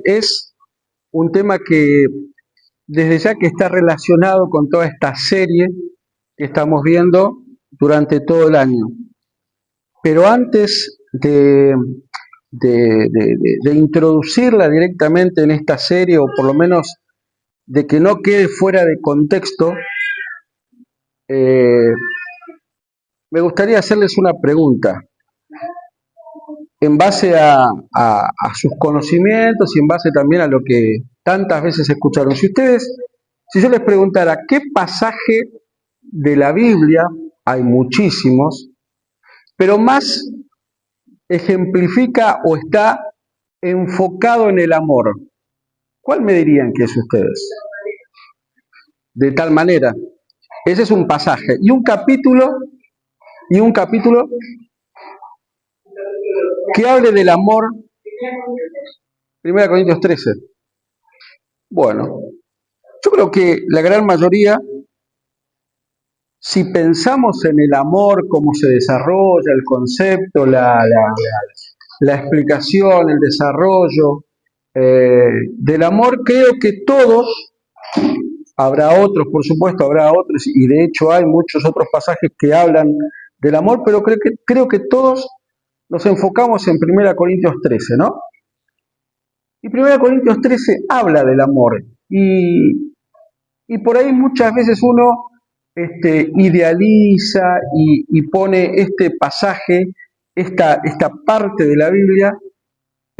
Es un tema que desde ya que está relacionado con toda esta serie que estamos viendo durante todo el año. Pero antes de introducirla directamente en esta serie, o por lo menos de que no quede fuera de contexto, me gustaría hacerles una pregunta en base a sus conocimientos y en base también a lo que tantas veces escucharon. Si yo les preguntara qué pasaje de la Biblia, hay muchísimos, pero más ejemplifica o está enfocado en el amor, ¿cuál me dirían que es ustedes? De tal manera, ese es un pasaje. Y un capítulo que hable del amor, 1 Corintios 13. Bueno, yo creo que la gran mayoría, si pensamos en el amor, cómo se desarrolla, el concepto, la explicación, el desarrollo del amor, creo que todos, habrá otros, por supuesto, habrá otros, y de hecho hay muchos otros pasajes que hablan del amor, pero creo que todos nos enfocamos en 1 Corintios 13, ¿no? Y 1 Corintios 13 habla del amor, y por ahí muchas veces uno idealiza y pone este pasaje, esta parte de la Biblia,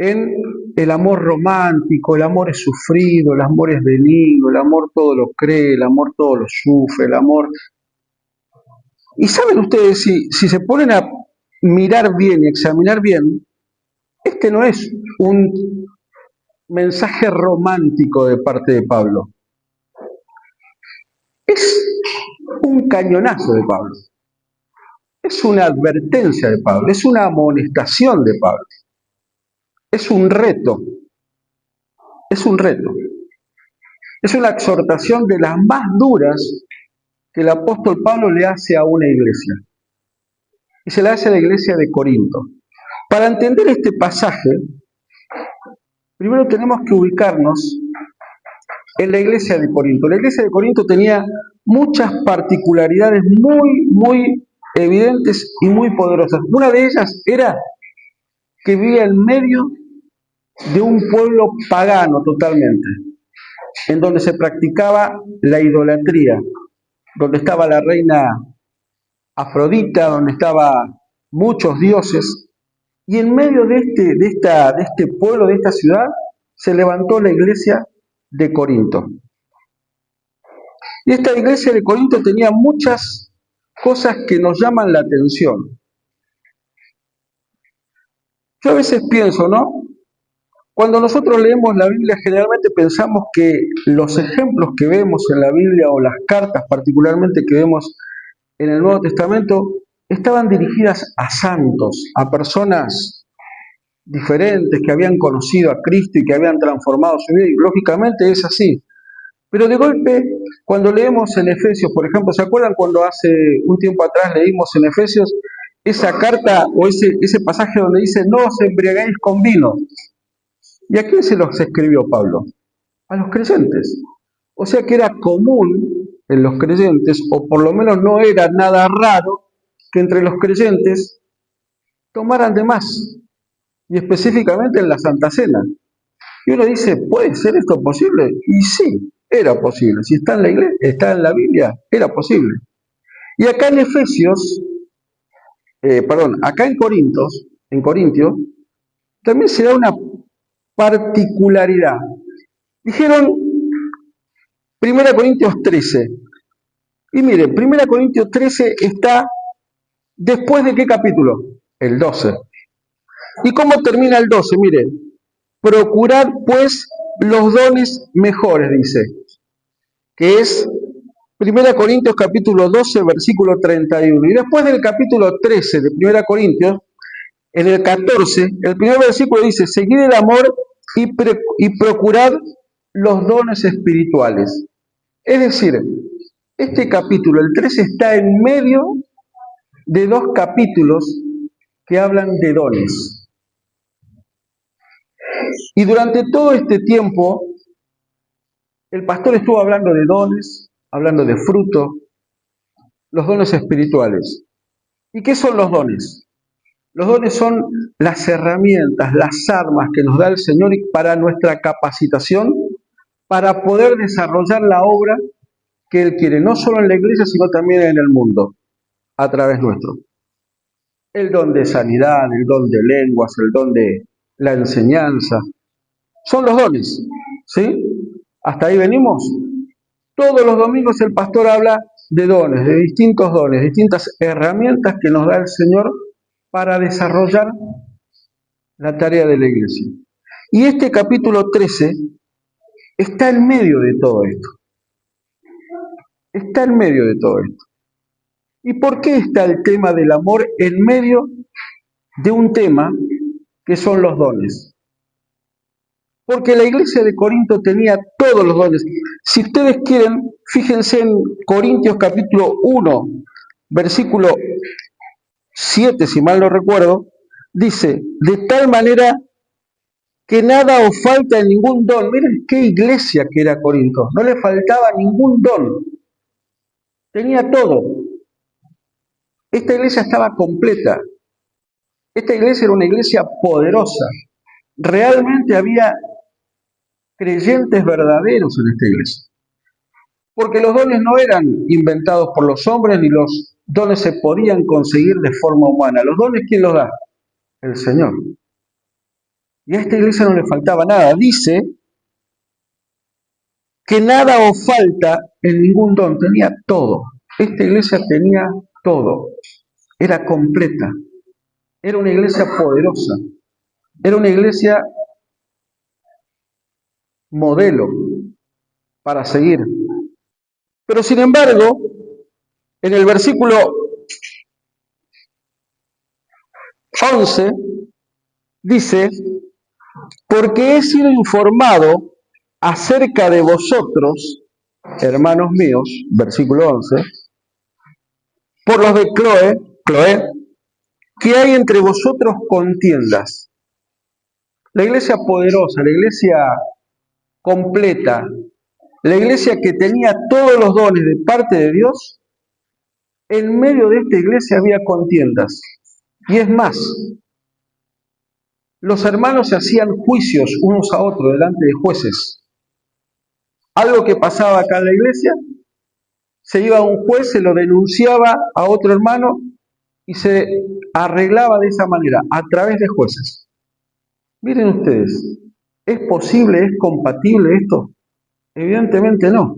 en el amor romántico. El amor es sufrido, el amor es benigno, el amor todo lo cree, el amor todo lo sufre, el amor... Y saben ustedes, si se ponen a mirar bien y examinar bien, este no es un mensaje romántico de parte de Pablo. Es un cañonazo de Pablo. Es una advertencia de Pablo, es una amonestación de Pablo. Es un reto. Es un reto. Es una exhortación de las más duras que el apóstol Pablo le hace a una iglesia. Y se la hace a la iglesia de Corinto. Para entender este pasaje, primero tenemos que ubicarnos en la iglesia de Corinto. La iglesia de Corinto tenía muchas particularidades muy evidentes y muy poderosas. Una de ellas era que vivía en medio de un pueblo pagano totalmente, en donde se practicaba la idolatría, donde estaba la reina Afrodita, donde estaban muchos dioses, y en medio de este pueblo, de esta ciudad, se levantó la iglesia de Corinto. Y esta iglesia de Corinto tenía muchas cosas que nos llaman la atención. Yo a veces pienso, ¿no? Cuando nosotros leemos la Biblia, generalmente pensamos que los ejemplos que vemos en la Biblia, o las cartas particularmente que vemos en el Nuevo Testamento, estaban dirigidas a santos, a personas diferentes que habían conocido a Cristo y que habían transformado su vida, y lógicamente es así. Pero de golpe, cuando leemos en Efesios, por ejemplo, ¿se acuerdan cuando hace un tiempo atrás leímos en Efesios esa carta o ese pasaje donde dice no os embriaguéis con vino? ¿Y a quién se los escribió Pablo? A los creyentes. O sea que era común en los creyentes, o por lo menos no era nada raro, que entre los creyentes tomaran de más, y específicamente en la Santa Cena. Y uno dice, ¿puede ser esto posible? Y sí, era posible. Si está en la iglesia, está en la Biblia, era posible. Y acá en Efesios, acá en Corintios, también se da una particularidad. Dijeron 1 Corintios 13. Y miren, 1 Corintios 13 está después de ¿qué capítulo? El 12. ¿Y cómo termina el 12? Miren, procurad pues los dones mejores, dice, que es 1 Corintios capítulo 12, versículo 31. Y después del capítulo 13 de 1 Corintios, en el 14, el primer versículo dice, seguid el amor y procurad los dones espirituales. Es decir, este capítulo, el 13, está en medio de dos capítulos que hablan de dones. Y durante todo este tiempo, el pastor estuvo hablando de dones, hablando de fruto, los dones espirituales. ¿Y qué son los dones? Los dones son las herramientas, las armas que nos da el Señor para nuestra capacitación, para poder desarrollar la obra que Él quiere, no solo en la iglesia, sino también en el mundo, a través nuestro. El don de sanidad, el don de lenguas, el don de la enseñanza, son los dones, ¿sí? ¿Hasta ahí venimos? Todos los domingos el pastor habla de dones, de distintos dones, distintas herramientas que nos da el Señor para desarrollar la tarea de la iglesia. Y este capítulo 13 está en medio de todo esto. Está en medio de todo esto. ¿Y por qué está el tema del amor en medio de un tema que son los dones? Porque la iglesia de Corinto tenía todos los dones. Si ustedes quieren, fíjense en Corintios capítulo 1, versículo 7, si mal no recuerdo, dice, de tal manera que nada os falta en ningún don. Miren qué iglesia que era Corinto, no le faltaba ningún don, tenía todo. Esta iglesia estaba completa, esta iglesia era una iglesia poderosa, realmente había creyentes verdaderos en esta iglesia, porque los dones no eran inventados por los hombres, ni los dones se podían conseguir de forma humana. Los dones, ¿quién los da? El Señor. Y a esta iglesia no le faltaba nada. Dice que nada os falta en ningún don, tenía todo. Esta iglesia tenía todo, era completa, era una iglesia poderosa, era una iglesia modelo para seguir. Pero sin embargo, en el versículo 11 dice, porque he sido informado acerca de vosotros, hermanos míos, versículo 11, por los de Cloé, que hay entre vosotros contiendas. La iglesia poderosa, la iglesia completa, la iglesia que tenía todos los dones de parte de Dios, en medio de esta iglesia había contiendas. Y es más, los hermanos se hacían juicios unos a otros delante de jueces. Algo que pasaba acá en la iglesia, se iba a un juez, se lo denunciaba a otro hermano y se arreglaba de esa manera, a través de jueces. Miren ustedes, ¿es posible, es compatible esto? Evidentemente no.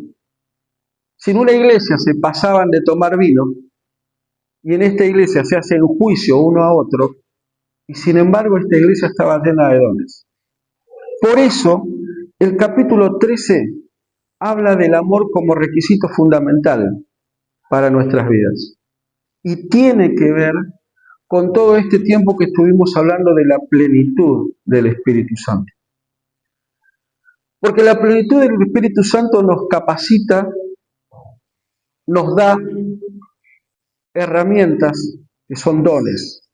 Si en una iglesia se pasaban de tomar vino y en esta iglesia se hacen juicio uno a otro, y sin embargo esta iglesia estaba llena de dones. Por eso, el capítulo 13 habla del amor como requisito fundamental para nuestras vidas. Y tiene que ver con todo este tiempo que estuvimos hablando de la plenitud del Espíritu Santo. Porque la plenitud del Espíritu Santo nos capacita, nos da herramientas que son dones.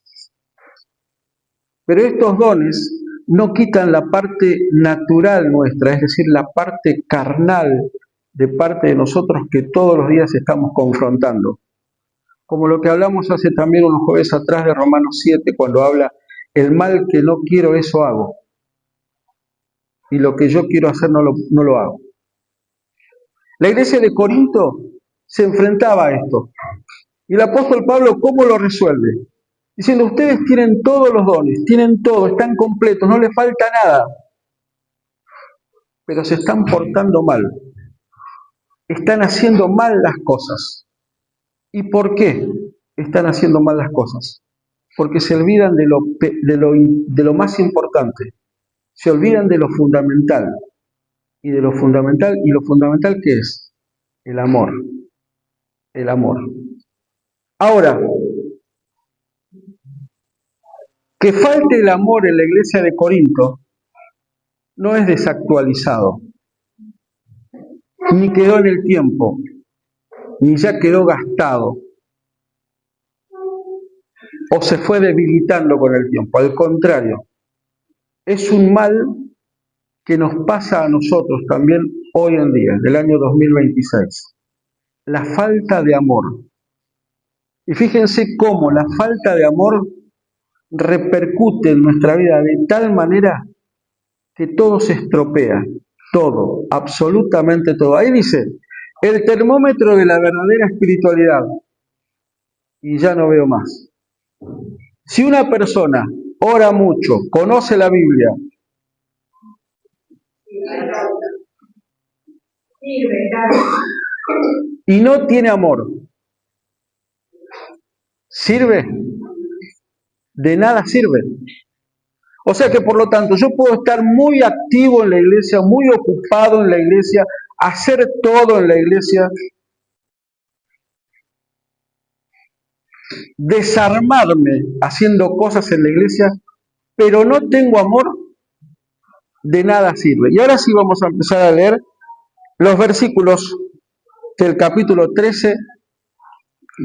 Pero estos dones no quitan la parte natural nuestra, es decir, la parte carnal de parte de nosotros que todos los días estamos confrontando. Como lo que hablamos hace también unos jueves atrás de Romanos 7, cuando habla, el mal que no quiero, eso hago. Y lo que yo quiero hacer no lo hago. La iglesia de Corinto se enfrentaba a esto. Y el apóstol Pablo, ¿cómo lo resuelve? Diciendo, ustedes tienen todos los dones, tienen todo, están completos, no les falta nada. Pero se están portando mal. Están haciendo mal las cosas. ¿Y por qué están haciendo mal las cosas? Porque se olvidan de lo más importante. Se olvidan de lo fundamental. ¿Y lo fundamental qué es? El amor. El amor. Ahora, que falte el amor en la iglesia de Corinto no es desactualizado. ni quedó en el tiempo, ni ya quedó gastado, o se fue debilitando con el tiempo. Al contrario, es un mal que nos pasa a nosotros también hoy en día, en el año 2026. La falta de amor. Y fíjense cómo la falta de amor repercute en nuestra vida de tal manera que todo se estropea, todo, absolutamente todo. Ahí dice, el termómetro de la verdadera espiritualidad, y ya no veo más. Si una persona ora mucho, conoce la Biblia, y no tiene amor, ¿sirve? De nada sirve. O sea que por lo tanto yo puedo estar muy activo en la iglesia, muy ocupado en la iglesia, hacer todo en la iglesia, desarmarme haciendo cosas en la iglesia, pero no tengo amor, de nada sirve. Y ahora sí vamos a empezar a leer los versículos del capítulo 13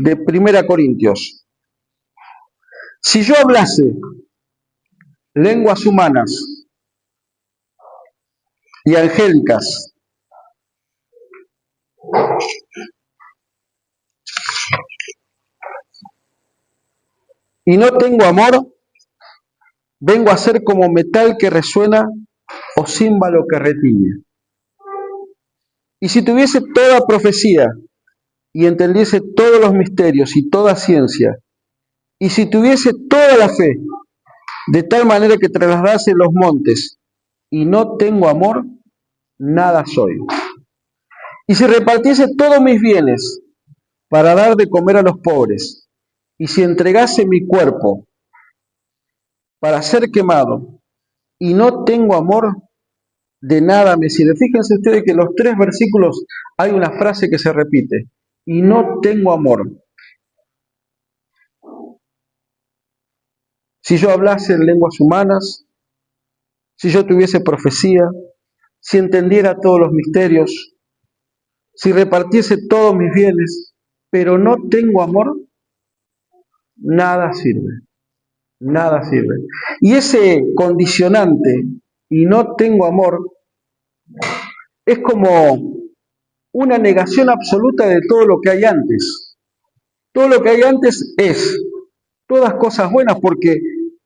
de Primera Corintios. Si yo hablase lenguas humanas y angélicas, y no tengo amor, vengo a ser como metal que resuena o címbalo que retiñe. Y si tuviese toda profecía y entendiese todos los misterios y toda ciencia, y si tuviese toda la fe, de tal manera que trasladase los montes, y no tengo amor, nada soy. Y si repartiese todos mis bienes para dar de comer a los pobres, y si entregase mi cuerpo para ser quemado, y no tengo amor, de nada me sirve. Fíjense ustedes que en los 3 versículos hay una frase que se repite, y no tengo amor. Si yo hablase en lenguas humanas, si yo tuviese profecía, si entendiera todos los misterios, si repartiese todos mis bienes, pero no tengo amor, nada sirve, nada sirve. Y ese condicionante, y no tengo amor, es como una negación absoluta de todo lo que hay antes. Todo lo que hay antes es todas cosas buenas, porque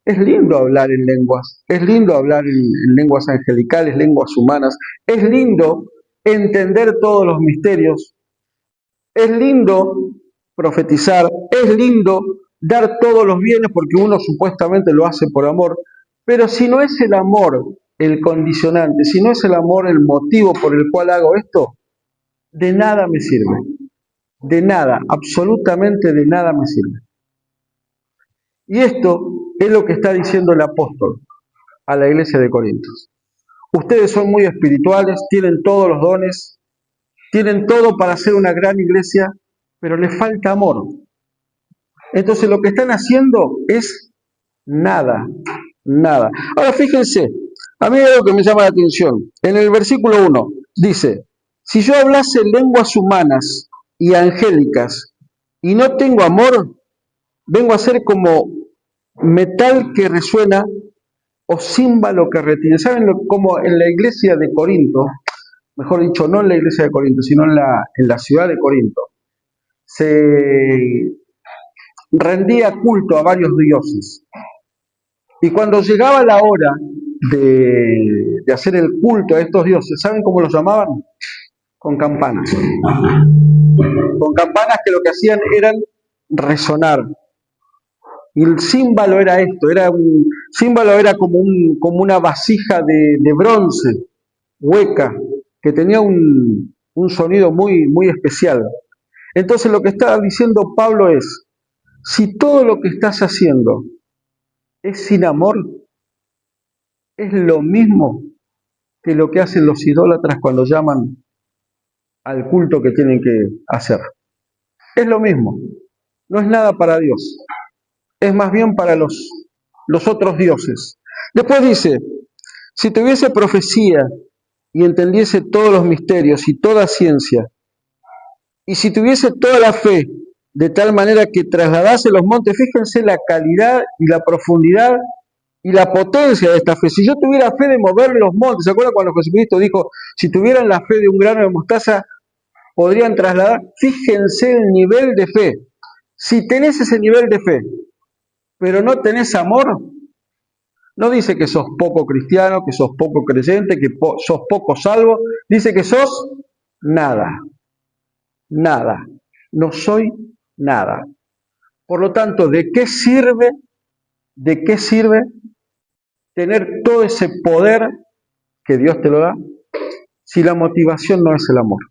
es lindo hablar en lenguas, es lindo hablar en lenguas angelicales, lenguas humanas, es lindo entender todos los misterios, es lindo profetizar, es lindo dar todos los bienes porque uno supuestamente lo hace por amor, pero si no es el amor el condicionante, si no es el amor el motivo por el cual hago esto, de nada me sirve, de nada, absolutamente de nada me sirve. Y esto es lo que está diciendo el apóstol a la iglesia de Corintios. Ustedes son muy espirituales, tienen todos los dones, tienen todo para ser una gran iglesia, pero les falta amor. Entonces lo que están haciendo es nada, nada. Ahora fíjense, a mí hay algo que me llama la atención. En el versículo 1 dice, si yo hablase lenguas humanas y angélicas y no tengo amor, vengo a ser como metal que resuena o címbalo que retiene. ¿Saben cómo en la iglesia de Corinto, mejor dicho, no en la iglesia de Corinto, sino en la ciudad de Corinto, se rendía culto a varios dioses? Y cuando llegaba la hora de hacer el culto a estos dioses, ¿saben cómo los llamaban? Con campanas. Con campanas que lo que hacían eran resonar. Y el címbalo era esto, címbalo era como una vasija de bronce, hueca, que tenía un sonido muy, muy especial. Entonces lo que está diciendo Pablo es, si todo lo que estás haciendo es sin amor, es lo mismo que lo que hacen los idólatras cuando llaman al culto que tienen que hacer. Es lo mismo, no es nada para Dios, es más bien para los otros dioses. Después dice, si tuviese profecía y entendiese todos los misterios y toda ciencia, y si tuviese toda la fe, de tal manera que trasladase los montes, fíjense la calidad y la profundidad y la potencia de esta fe. Si yo tuviera fe de mover los montes, ¿se acuerdan cuando Jesucristo dijo, si tuvieran la fe de un grano de mostaza, podrían trasladar? Fíjense el nivel de fe. Si tenés ese nivel de fe, pero no tenés amor, no dice que sos poco cristiano, que sos poco creyente, que sos poco salvo, dice que sos nada, nada, no soy nada. Por lo tanto, ¿de qué sirve tener todo ese poder que Dios te lo da si la motivación no es el amor?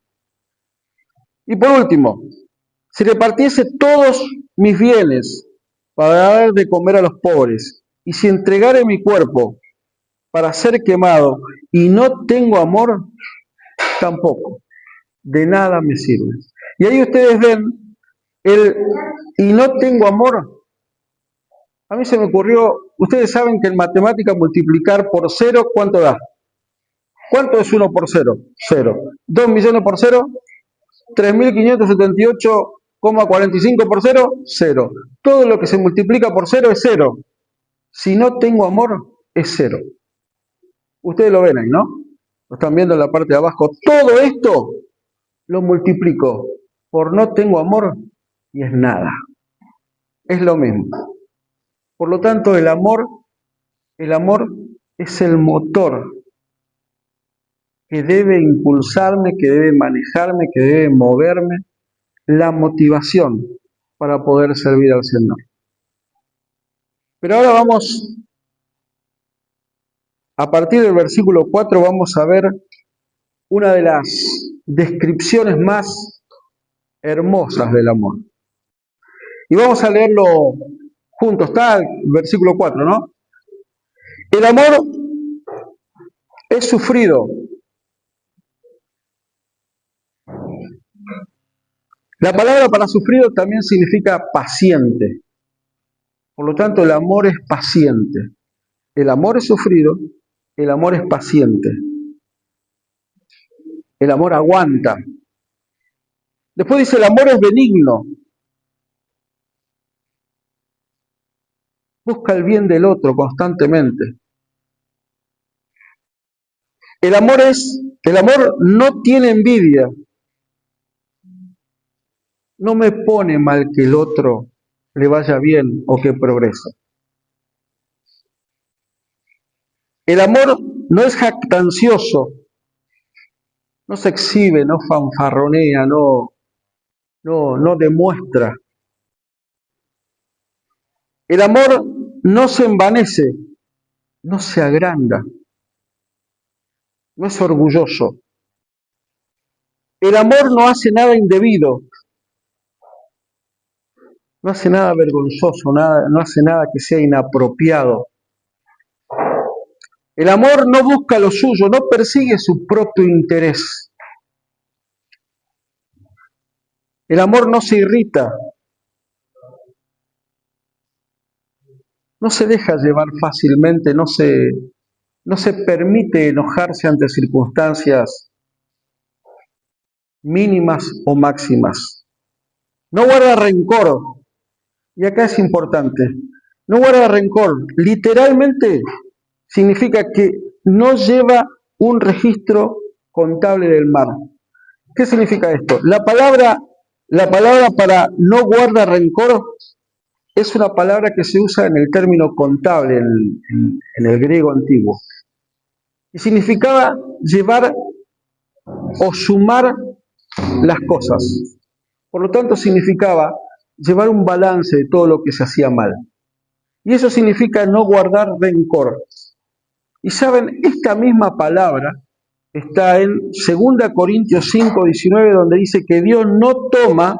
Y por último, si repartiese todos mis bienes para dar de comer a los pobres, y si entregare mi cuerpo para ser quemado y no tengo amor, tampoco, de nada me sirve. Y ahí ustedes ven el y no tengo amor. A mí se me ocurrió, ustedes saben que en matemática multiplicar por cero, ¿cuánto da? ¿Cuánto es 1 por 0? 0. 2 millones por 0, 3.578,45 por 0, 0. Todo lo que se multiplica por 0 es 0. Si no tengo amor, es 0. Ustedes lo ven ahí, ¿no? Lo están viendo en la parte de abajo. Todo esto lo multiplico por no tengo amor y es nada. Es lo mismo. Por lo tanto, el amor es el motor que debe impulsarme, que debe manejarme, que debe moverme, la motivación para poder servir al Señor. Pero ahora vamos, a partir del versículo 4, vamos a ver una de las descripciones más hermosas del amor. Y vamos a leerlo juntos, está el versículo 4, ¿no? El amor es sufrido. La palabra para sufrido también significa paciente. Por lo tanto, el amor es paciente. El amor es sufrido, el amor es paciente. El amor aguanta. Después dice, el amor es benigno. Busca el bien del otro constantemente. El amor no tiene envidia. No me pone mal que el otro le vaya bien o que progrese. El amor no es jactancioso, no se exhibe, no fanfarronea, no demuestra. El amor no se envanece, no se agranda, no es orgulloso. El amor no hace nada indebido, no hace nada vergonzoso, no hace nada que sea inapropiado. El amor no busca lo suyo, no persigue su propio interés. El amor no se irrita, no se deja llevar fácilmente, no se permite enojarse ante circunstancias mínimas o máximas. No guarda rencor, y acá es importante, no guarda rencor, literalmente significa que no lleva un registro contable del mal. ¿Qué significa esto? La palabra para no guarda rencor es una palabra que se usa en el término contable en el griego antiguo. Y significaba llevar o sumar las cosas. Por lo tanto, significaba llevar un balance de todo lo que se hacía mal. Y eso significa no guardar rencor. Y saben, esta misma palabra está en 2 Corintios 5:19, donde dice que Dios no toma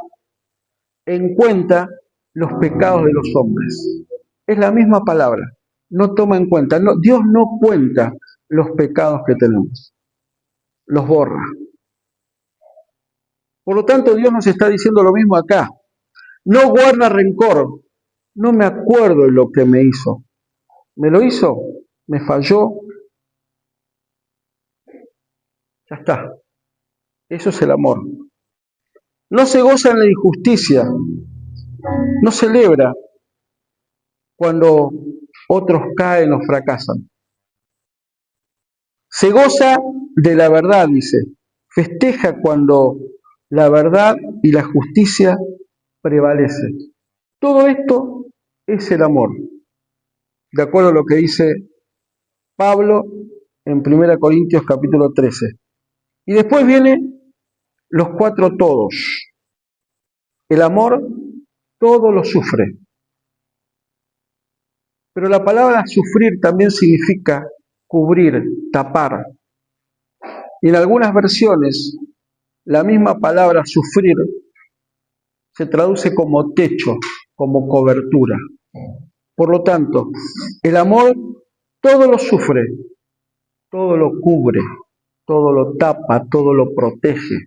en cuenta los pecados de los hombres. Es la misma palabra, no toma en cuenta. No, Dios no cuenta los pecados que tenemos, los borra. Por lo tanto, Dios nos está diciendo lo mismo acá. No guarda rencor. No me acuerdo de lo que me hizo. ¿Me lo hizo? ¿Me falló? Ya está. Eso es el amor. No se goza en la injusticia, no celebra cuando otros caen o fracasan. Se goza de la verdad, dice. Festeja cuando la verdad y la justicia prevalecen. Todo esto es el amor, de acuerdo a lo que dice Pablo en 1 Corintios capítulo 13. Y después vienen los cuatro todos. El amor todo lo sufre. Pero la palabra sufrir también significa cubrir, tapar. Y en algunas versiones, la misma palabra sufrir se traduce como techo, como cobertura. Por lo tanto, el amor todo lo sufre, todo lo cubre, todo lo tapa, todo lo protege,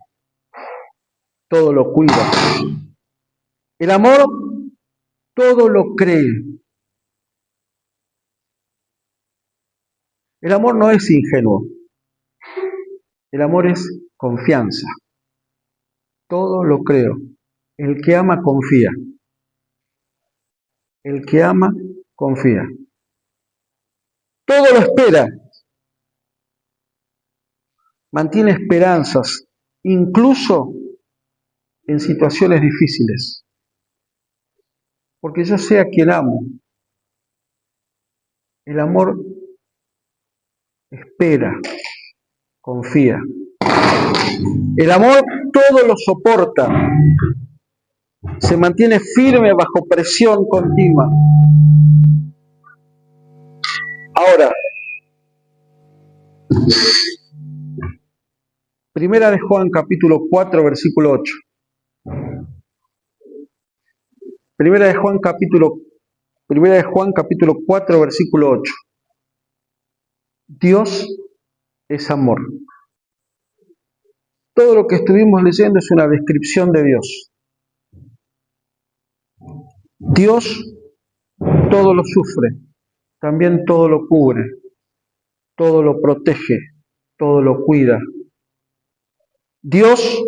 todo lo cuida. El amor todo lo cree. El amor no es ingenuo. El amor es confianza. Todo lo creo. El que ama confía. El que ama confía. Todo lo espera. Mantiene esperanzas, incluso en situaciones difíciles. Porque yo sé a quien amo. El amor espera, confía. El amor todo lo soporta. Se mantiene firme bajo presión continua. Ahora, Primera de Juan capítulo 4 versículo 8. Primera de Juan capítulo 4 versículo 8. Dios es amor. Todo lo que estuvimos leyendo es una descripción de Dios. Dios todo lo sufre, también todo lo cubre, todo lo protege, todo lo cuida. Dios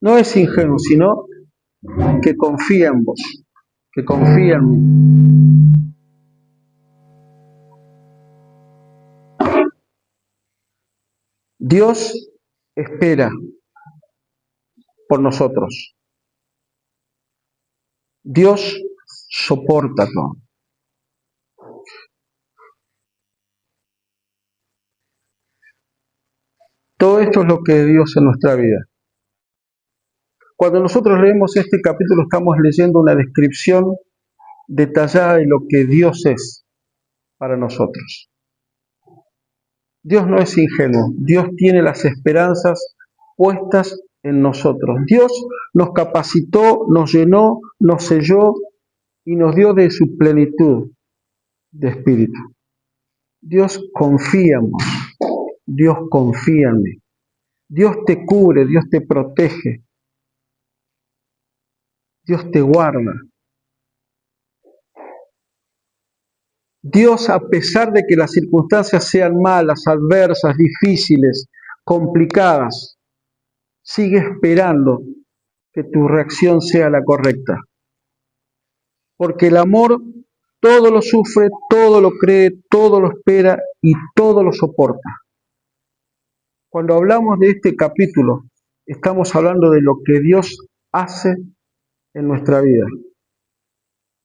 no es ingenuo, sino que confía en vos, que confía en mí. Dios espera por nosotros. Dios soporta todo. Todo esto es lo que es Dios en nuestra vida. Cuando nosotros leemos este capítulo estamos leyendo una descripción detallada de lo que Dios es para nosotros. Dios no es ingenuo, Dios tiene las esperanzas puestas en nosotros. Dios nos capacitó, nos llenó, nos selló y nos dio de su plenitud de espíritu. Dios confía en vos, Dios confía en mí. Dios te cubre, Dios te protege, Dios te guarda. Dios, a pesar de que las circunstancias sean malas, adversas, difíciles, complicadas, sigue esperando que tu reacción sea la correcta. Porque el amor todo lo sufre, todo lo cree, todo lo espera y todo lo soporta. Cuando hablamos de este capítulo, estamos hablando de lo que Dios hace en nuestra vida,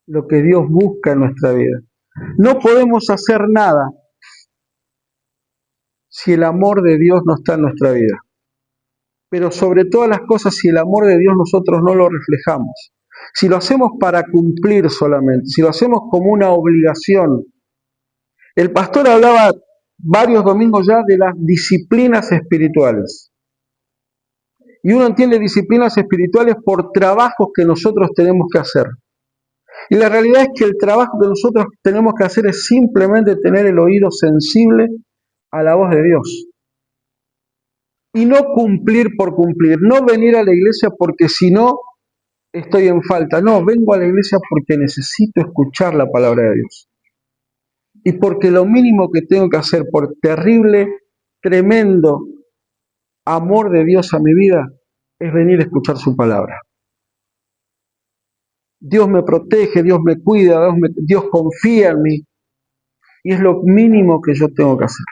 lo que Dios busca en nuestra vida. No podemos hacer nada si el amor de Dios no está en nuestra vida. Pero sobre todas las cosas, si el amor de Dios nosotros no lo reflejamos, si lo hacemos para cumplir solamente, si lo hacemos como una obligación. El pastor hablaba varios domingos ya de las disciplinas espirituales. Y uno entiende disciplinas espirituales por trabajos que nosotros tenemos que hacer. Y la realidad es que el trabajo que nosotros tenemos que hacer es simplemente tener el oído sensible a la voz de Dios. Y no cumplir por cumplir, no venir a la iglesia porque si no estoy en falta. No, vengo a la iglesia porque necesito escuchar la palabra de Dios. Y porque lo mínimo que tengo que hacer, por terrible, tremendo amor de Dios a mi vida es venir a escuchar su palabra. Dios me protege, Dios me cuida, Dios confía en mí y es lo mínimo que yo tengo que hacer.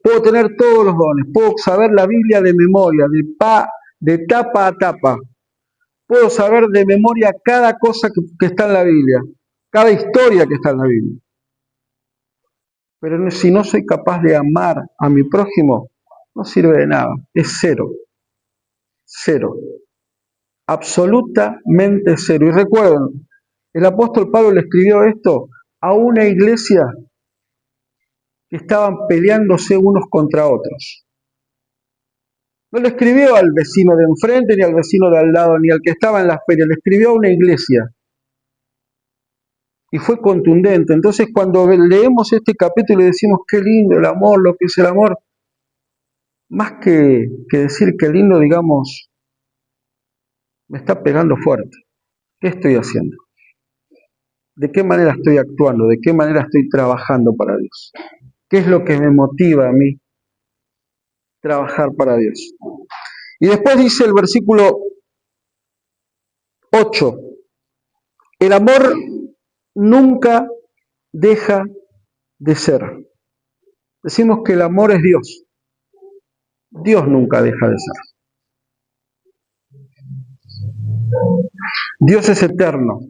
Puedo tener todos los dones, puedo saber la Biblia de memoria, de tapa a tapa. Puedo saber de memoria cada cosa que está en la Biblia, cada historia que está en la Biblia. Pero si no soy capaz de amar a mi prójimo, no sirve de nada, es cero, cero, absolutamente cero. Y recuerden, el apóstol Pablo le escribió esto a una iglesia que estaban peleándose unos contra otros. No le escribió al vecino de enfrente, ni al vecino de al lado, ni al que estaba en la feria, le escribió a una iglesia. Y fue contundente. Entonces, cuando leemos este capítulo y decimos qué lindo el amor, lo que es el amor, más que decir qué lindo, digamos, me está pegando fuerte. ¿Qué estoy haciendo? ¿De qué manera estoy actuando? ¿De qué manera estoy trabajando para Dios? ¿Qué es lo que me motiva a mí trabajar para Dios? Y después dice el versículo 8, el amor nunca deja de ser. Decimos que el amor es Dios. Dios nunca deja de ser. Dios es eterno.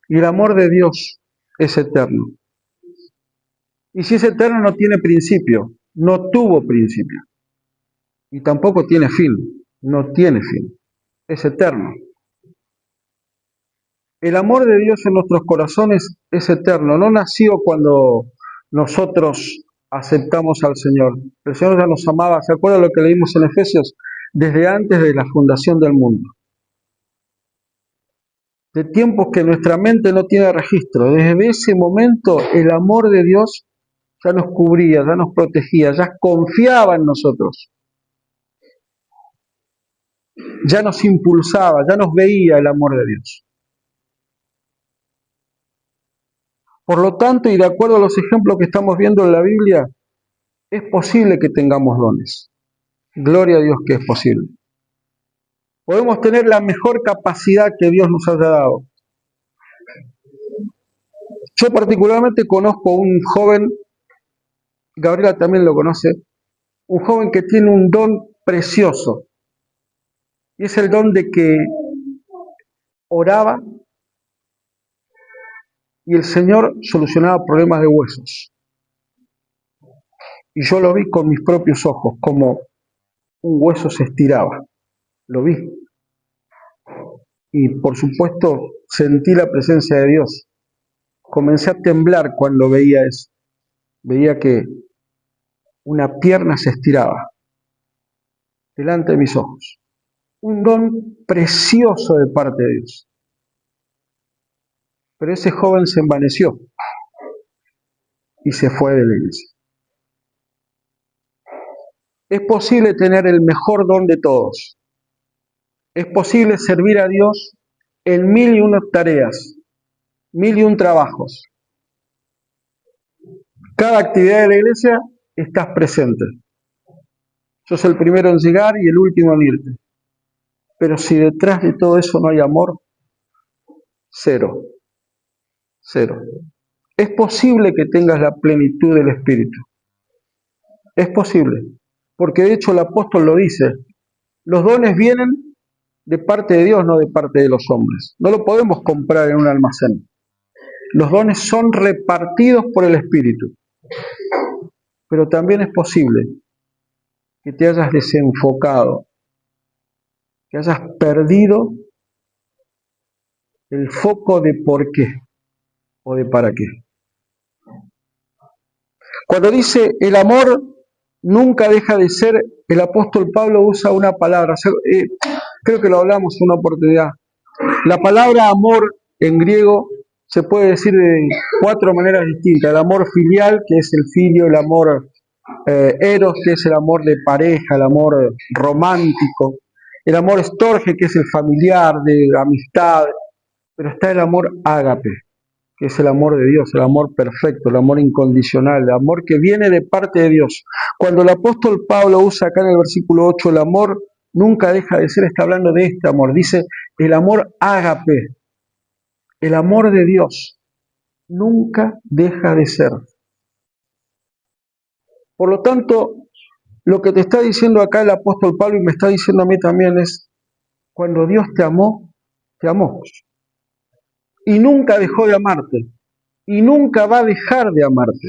Y el amor de Dios es eterno. Y si es eterno no tiene principio, no tuvo principio. Y tampoco tiene fin, no tiene fin. Es eterno. El amor de Dios en nuestros corazones es eterno. No nació cuando nosotros aceptamos al Señor. El Señor ya nos amaba. ¿Se acuerdan lo que leímos en Efesios? Desde antes de la fundación del mundo. De tiempos que nuestra mente no tiene registro. Desde ese momento el amor de Dios ya nos cubría, ya nos protegía, ya confiaba en nosotros. Ya nos impulsaba, ya nos veía el amor de Dios. Por lo tanto, y de acuerdo a los ejemplos que estamos viendo en la Biblia, es posible que tengamos dones. Gloria a Dios que es posible. Podemos tener la mejor capacidad que Dios nos haya dado. Yo particularmente conozco un joven, Gabriela también lo conoce, un joven que tiene un don precioso. Y es el don de que oraba y el Señor solucionaba problemas de huesos. Y yo lo vi con mis propios ojos, como un hueso se estiraba. Lo vi. Y por supuesto sentí la presencia de Dios. Comencé a temblar cuando veía eso. Veía que una pierna se estiraba delante de mis ojos. Un don precioso de parte de Dios. Pero ese joven se envaneció y se fue de la iglesia. Es posible tener el mejor don de todos. Es posible servir a Dios en 1001 tareas, 1001 trabajos. Cada actividad de la iglesia estás presente. Sos el primero en llegar y el último en irte. Pero si detrás de todo eso no hay amor, cero. Cero. Es posible que tengas la plenitud del Espíritu. Es posible. Porque de hecho el apóstol lo dice. Los dones vienen de parte de Dios, no de parte de los hombres. No lo podemos comprar en un almacén. Los dones son repartidos por el Espíritu. Pero también es posible que te hayas desenfocado, que hayas perdido el foco de por qué o de para qué. Cuando dice el amor nunca deja de ser, el apóstol Pablo usa una palabra, creo que lo hablamos en una oportunidad. La palabra amor en griego se puede decir de 4 maneras distintas. El amor filial, que es el filio, el amor eros, que es el amor de pareja, el amor romántico, el amor storge, que es el familiar, de amistad, pero está el amor ágape, que es el amor de Dios, el amor perfecto, el amor incondicional, el amor que viene de parte de Dios. Cuando el apóstol Pablo usa acá en el versículo 8, el amor nunca deja de ser, está hablando de este amor, dice el amor ágape, el amor de Dios, nunca deja de ser. Por lo tanto, lo que te está diciendo acá el apóstol Pablo y me está diciendo a mí también es, cuando Dios te amó, te amó. Y nunca dejó de amarte. Y nunca va a dejar de amarte.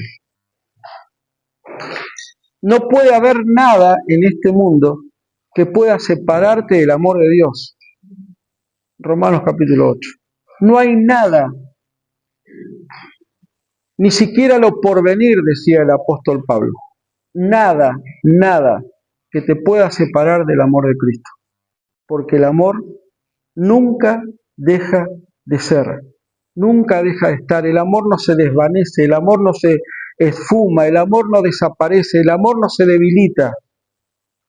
No puede haber nada en este mundo que pueda separarte del amor de Dios. Romanos capítulo 8. No hay nada, ni siquiera lo porvenir, decía el apóstol Pablo. Nada, nada que te pueda separar del amor de Cristo. Porque el amor nunca deja de ser, nunca deja de estar. El amor no se desvanece, el amor no se esfuma, el amor no desaparece, el amor no se debilita.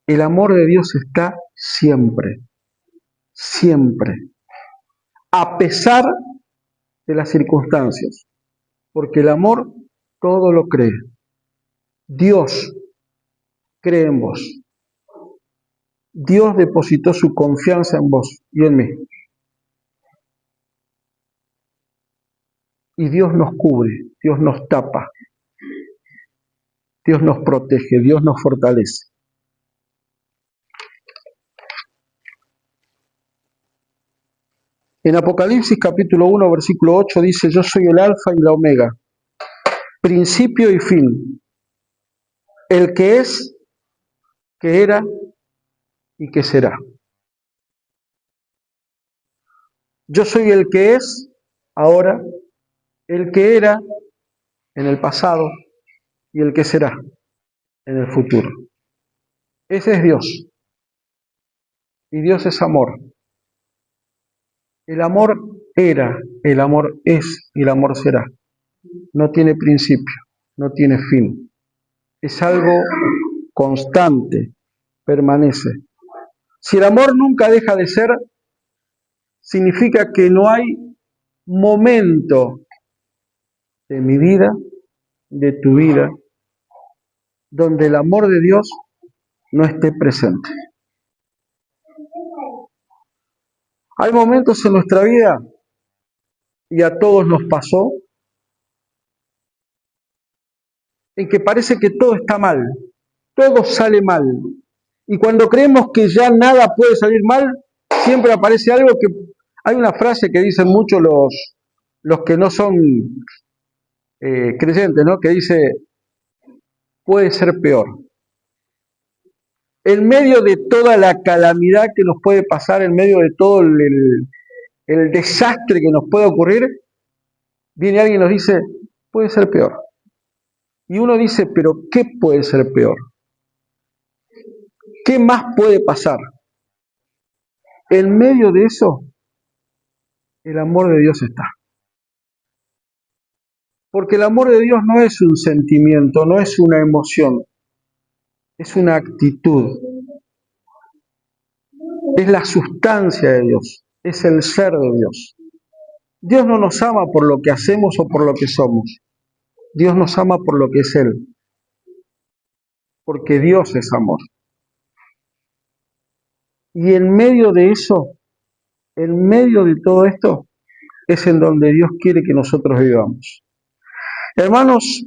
El amor de Dios está siempre, siempre, a pesar de las circunstancias, porque el amor todo lo cree. Dios cree en vos. Dios depositó su confianza en vos y en mí. Y Dios nos cubre, Dios nos tapa, Dios nos protege, Dios nos fortalece. En Apocalipsis capítulo 1, versículo 8 dice, yo soy el alfa y la omega, principio y fin, el que es, que era y que será. Yo soy el que es ahora, el que era en el pasado y el que será en el futuro. Ese es Dios. Y Dios es amor. El amor era, el amor es y el amor será. No tiene principio, no tiene fin. Es algo constante, permanece. Si el amor nunca deja de ser, significa que no hay momento de mi vida, de tu vida, donde el amor de Dios no esté presente. Hay momentos en nuestra vida, y a todos nos pasó, en que parece que todo está mal, todo sale mal. Y cuando creemos que ya nada puede salir mal, siempre aparece algo que... Hay una frase que dicen mucho los que no son creyentes, ¿no? Que dice, puede ser peor. En medio de toda la calamidad que nos puede pasar, en medio de todo el desastre que nos puede ocurrir, viene alguien y nos dice, puede ser peor. Y uno dice, pero ¿qué puede ser peor? ¿Qué más puede pasar? En medio de eso, el amor de Dios está. Porque el amor de Dios no es un sentimiento, no es una emoción, es una actitud. Es la sustancia de Dios, es el ser de Dios. Dios no nos ama por lo que hacemos o por lo que somos. Dios nos ama por lo que es Él. Porque Dios es amor. Y en medio de eso, en medio de todo esto, es en donde Dios quiere que nosotros vivamos. Hermanos,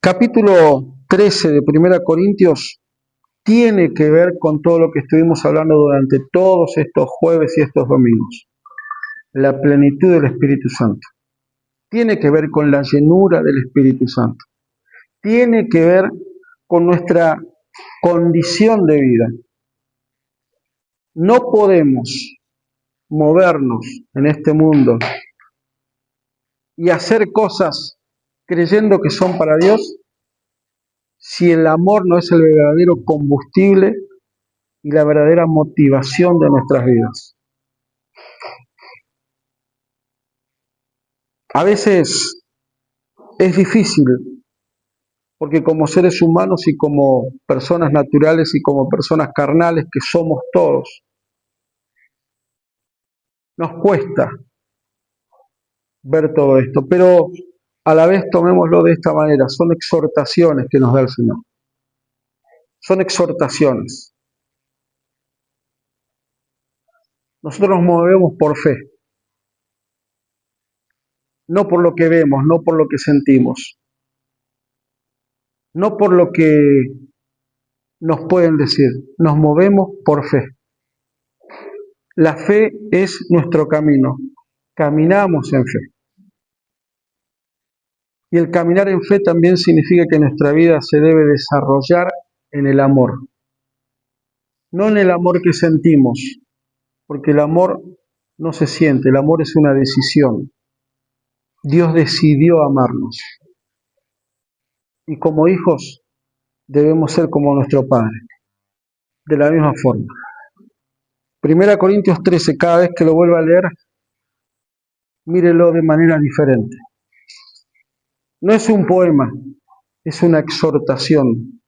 capítulo 13 de 1 Corintios tiene que ver con todo lo que estuvimos hablando durante todos estos jueves y estos domingos. La plenitud del Espíritu Santo. Tiene que ver con la llenura del Espíritu Santo. Tiene que ver con nuestra condición de vida. No podemos movernos en este mundo y hacer cosas creyendo que son para Dios si el amor no es el verdadero combustible y la verdadera motivación de nuestras vidas. A veces es difícil porque como seres humanos y como personas naturales y como personas carnales que somos todos, nos cuesta ver todo esto, pero a la vez tomémoslo de esta manera, son exhortaciones que nos da el Señor, son exhortaciones. Nosotros nos movemos por fe, no por lo que vemos, no por lo que sentimos, no por lo que nos pueden decir, nos movemos por fe. La fe es nuestro camino, caminamos en fe. Y el caminar en fe también significa que nuestra vida se debe desarrollar en el amor, no en el amor que sentimos, porque el amor no se siente, el amor es una decisión. Dios decidió amarnos y como hijos debemos ser como nuestro Padre, de la misma forma. 1 Corintios 13, cada vez que lo vuelva a leer, mírelo de manera diferente. No es un poema, es una exhortación,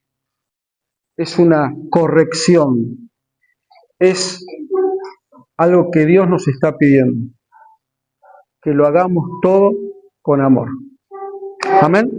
es una corrección, es algo que Dios nos está pidiendo, que lo hagamos todo con amor. Amén.